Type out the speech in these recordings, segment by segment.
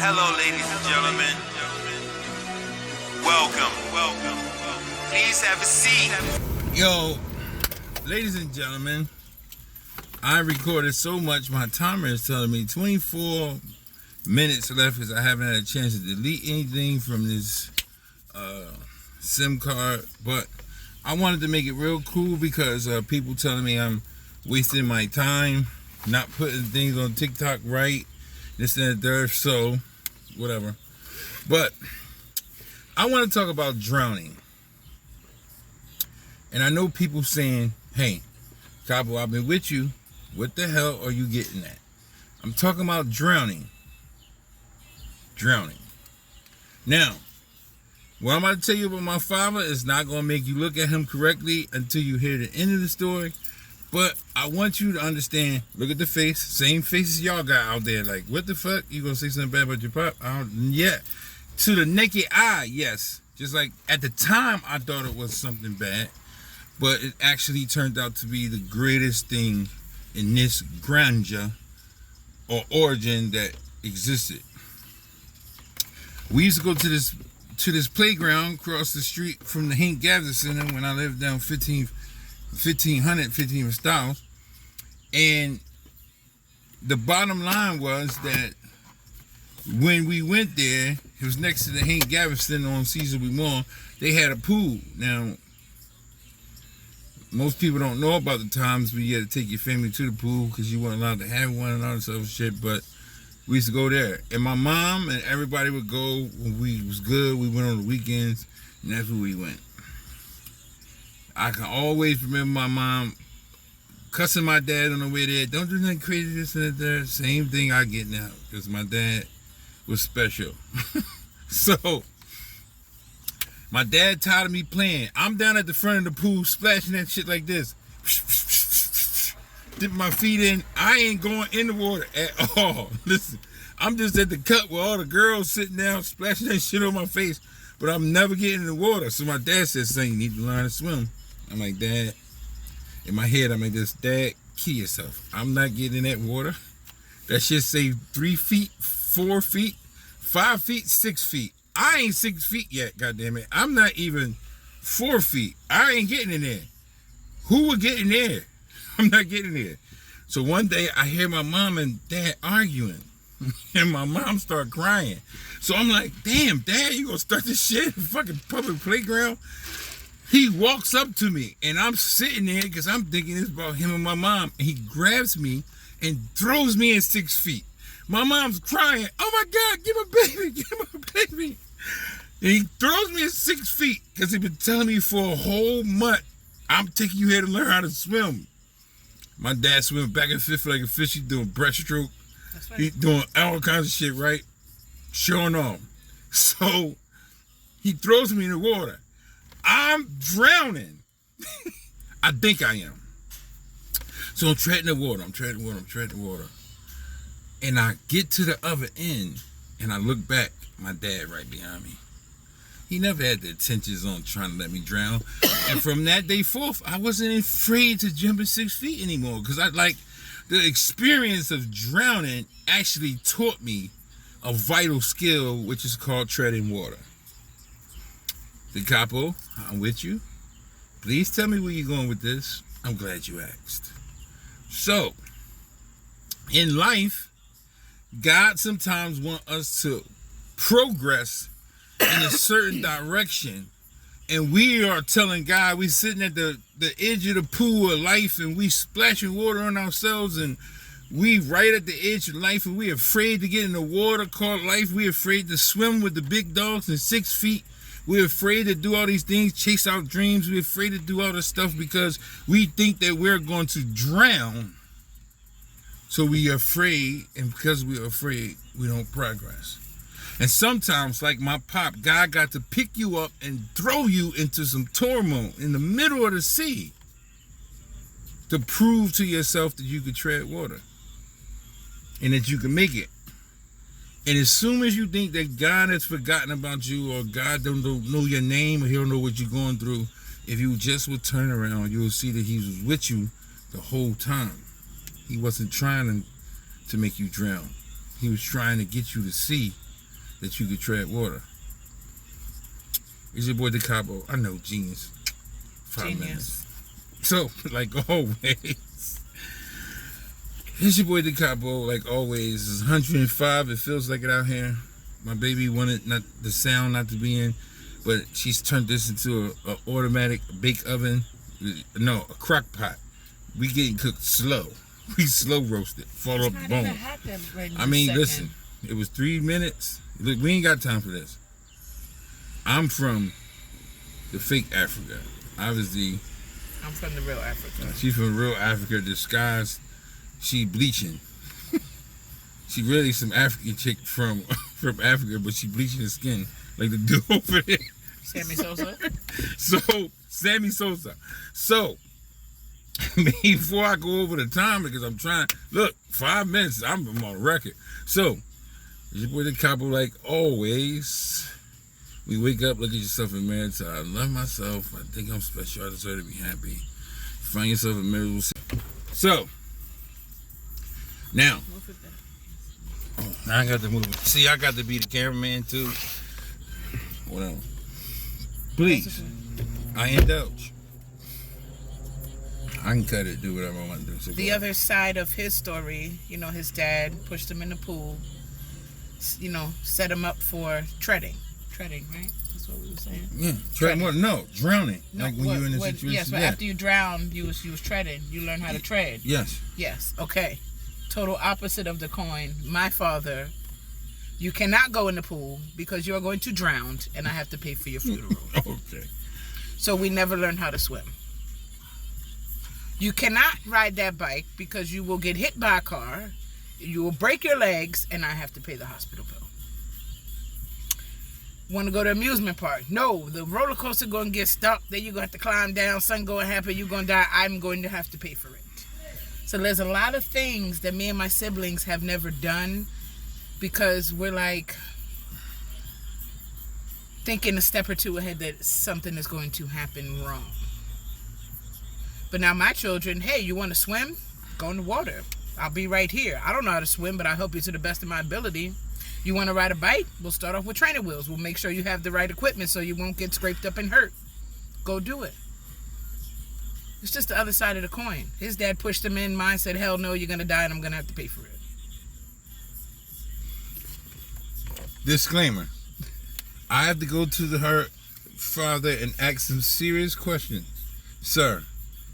Hello, ladies and gentlemen. Welcome. Please have a seat. Yo, ladies and gentlemen, I recorded so much, my timer is telling me 24 minutes left because I haven't had a chance to delete anything from this SIM card. But I wanted to make it real cool because people telling me I'm wasting my time, not putting things on TikTok right, this and that there, so whatever. But I want to talk about drowning. And I know people saying, hey, Cabo, I've been with you. What the hell are you getting at? I'm talking about drowning. Drowning. Now, what I'm about to tell you about my father is not going to make you look at him correctly until you hear the end of the story. But I want you to understand, look at the face, same faces y'all got out there. Like, what the fuck? You going to say something bad about your pop? Yeah. To the naked eye, yes. Just like at the time, I thought it was something bad. But it actually turned out to be the greatest thing in this grandeur or origin that existed. We used to go to this playground across the street from the Hank Gatherer Center when I lived down 15 Styles. And the bottom line was that when we went there, it was next to the Hank Gatherer Center on Cecilby Mall. They had a pool. Now, most people don't know about the times where you had to take your family to the pool because you weren't allowed to have one and all this other shit, but we used to go there. And my mom and everybody would go when we was good. We went on the weekends, and that's where we went. I can always remember my mom cussing my dad on the way there. Don't do nothing crazy, this and that. Same thing I get now, because my dad was special. So, my dad tired of me playing. I'm down at the front of the pool splashing that shit like this. Dip my feet in. I ain't going in the water at all. Listen, I'm just at the cut where all the girls sitting down splashing that shit on my face, but I'm never getting in the water. So my dad said, son, you need to learn to swim. I'm like, Dad, in my head, I'm like this, Dad, kill yourself. I'm not getting in that water. That shit say 3 feet, 4 feet, 5 feet, 6 feet. I ain't 6 feet yet, goddammit. I'm not even 4 feet. I ain't getting in there. Who would get in there? I'm not getting there. So one day I hear my mom and dad arguing. And my mom start crying. So I'm like, damn, Dad, you gonna start this shit in fucking public playground? He walks up to me and I'm sitting there because I'm thinking it's about him and my mom. And he grabs me and throws me in 6 feet. My mom's crying. Oh my God, give my baby, give my baby. And he throws me at 6 feet because he's been telling me for a whole month, I'm taking you here to learn how to swim. My dad swimming back and forth like a fish. He's doing breaststroke. He's doing all kinds of shit, right? Showing off. So he throws me in the water. I'm drowning. I think I am. So I'm treading the water. And I get to the other end and I look back, my dad right behind me. He never had the intentions on trying to let me drown. And from that day forth, I wasn't afraid to jump in 6 feet anymore. Because the experience of drowning actually taught me a vital skill, which is called treading water. Decopbo, I'm with you. Please tell me where you're going with this. I'm glad you asked. So, in life, God sometimes wants us to progress in a certain direction, and we are telling God, we sitting at the edge of the pool of life and we splashing water on ourselves, and we right at the edge of life, and we afraid to get in the water called life. We afraid to swim with the big dogs in 6 feet. We're afraid to do all these things, chase our dreams. We're afraid to do all this stuff because we think that we're going to drown. So we are afraid, and because we're afraid, we don't progress. And sometimes, like my pop, God got to pick you up and throw you into some turmoil in the middle of the sea to prove to yourself that you could tread water and that you can make it. And as soon as you think that God has forgotten about you, or God don't know your name, or he don't know what you're going through, if you just would turn around, you'll see that he was with you the whole time. He wasn't trying to make you drown. He was trying to get you to see that you could tread water. It's your boy Decopbo. I know, genius. 5 minutes. So, like always, it's your boy Decopbo. Like always, it's 105. It feels like it out here. My baby wanted not the sound not to be in, but she's turned this into a automatic bake oven. No, a crock pot. We getting cooked slow. We slow roasted. Fall off the bone. I mean, listen. It was 3 minutes. Look, we ain't got time for this. I'm from the fake Africa. Obviously, I'm from the real Africa. She's from real Africa disguised. She bleaching. She really some African chick from Africa, but she bleaching her skin like the dude over there. Sammy Sosa. Sammy Sosa. So, before I go over the time, because I'm trying, look, 5 minutes, I'm on record. So, your boy Decopbo, like always, we wake up, look at yourself in the mirror, tell I love myself, I think I'm special, I deserve to be happy. Find yourself a miserable. So, now, I got to move. See, I got to be the cameraman too. Whatever. Please, I indulge. I can cut it, do whatever I want to do. So the other side of his story, you know, his dad pushed him in the pool, you know, set him up for treading, right? That's what we were saying. Yeah, treading. No, drowning. No, like when you're in a situation. Yes, but after you drowned, you was treading. You learn how to tread. Yes. Yes. Okay. Total opposite of the coin. My father, you cannot go in the pool because you're going to drown, and I have to pay for your funeral. Okay. So we never learned how to swim. You cannot ride that bike because you will get hit by a car, you will break your legs, and I have to pay the hospital bill. Want to go to amusement park? No, the roller coaster going to get stuck. Then you're going to have to climb down. Something going to happen. You're going to die. I'm going to have to pay for it. So there's a lot of things that me and my siblings have never done because we're like thinking a step or two ahead that something is going to happen wrong. But now my children, hey, you want to swim? Go in the water. I'll be right here. I don't know how to swim, but I'll help you to the best of my ability. You want to ride a bike? We'll start off with training wheels. We'll make sure you have the right equipment so you won't get scraped up and hurt. Go do it. It's just the other side of the coin. His dad pushed him in. Mine said, hell no, you're going to die and I'm going to have to pay for it. Disclaimer. I have to go to her father and ask some serious questions. Sir,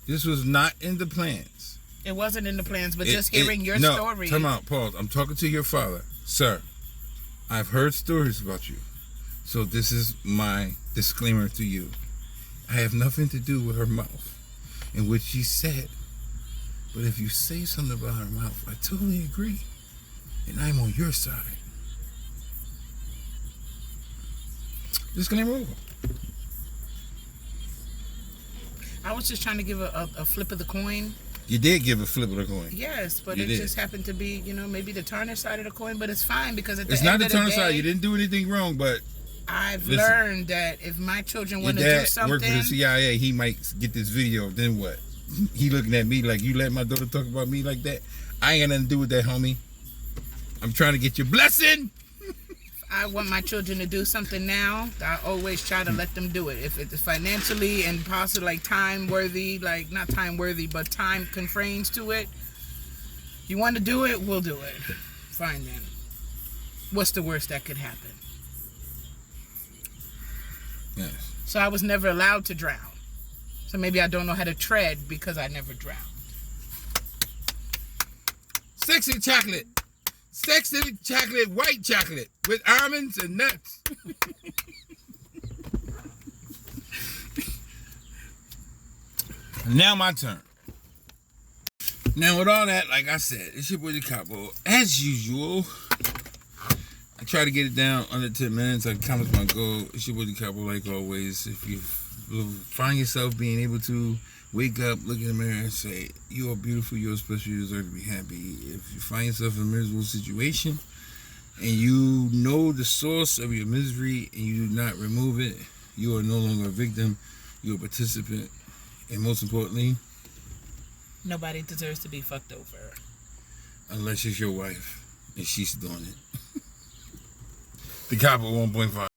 this was not in the plans. It wasn't in the plans, but just hearing your story. No, come out, pause. I'm talking to your father. Sir, I've heard stories about you. So this is my disclaimer to you. I have nothing to do with her mouth. In which she said, but if you say something about her mouth, I totally agree. And I'm on your side. Disclaimer over. I was just trying to give a flip of the coin. You did give a flip of the coin. Yes, but it just happened to be, you know, maybe the tarnished side of the coin, but it's fine because at the it's end not the of the tarnished day, side. You didn't do anything wrong, but I've learned that if my children want to do something, worked for the CIA, he might get this video. Then what? He looking at me like, you let my daughter talk about me like that? I ain't got nothing to do with that, homie. I'm trying to get your blessing. I want my children to do something now. I always try to let them do it. If it's financially and possibly like time worthy, like not time worthy, but time constraints to it. You want to do it, we'll do it. Fine then. What's the worst that could happen? Yes. So I was never allowed to drown. So maybe I don't know how to tread because I never drowned. Sexy chocolate. Sexy chocolate, white chocolate with almonds and nuts. Now my turn. Now with all that, like I said, it's your boy Decopbo. As usual, I try to get it down under 10 minutes. I accomplish my goal. It's your boy Decopbo, like always. If you find yourself being able to wake up, look in the mirror, and say, you are beautiful, you are special, you deserve to be happy. If you find yourself in a miserable situation and you know the source of your misery and you do not remove it, you are no longer a victim, you're a participant. And most importantly, nobody deserves to be fucked over. Unless it's your wife and she's doing it. Decopbo 1.5.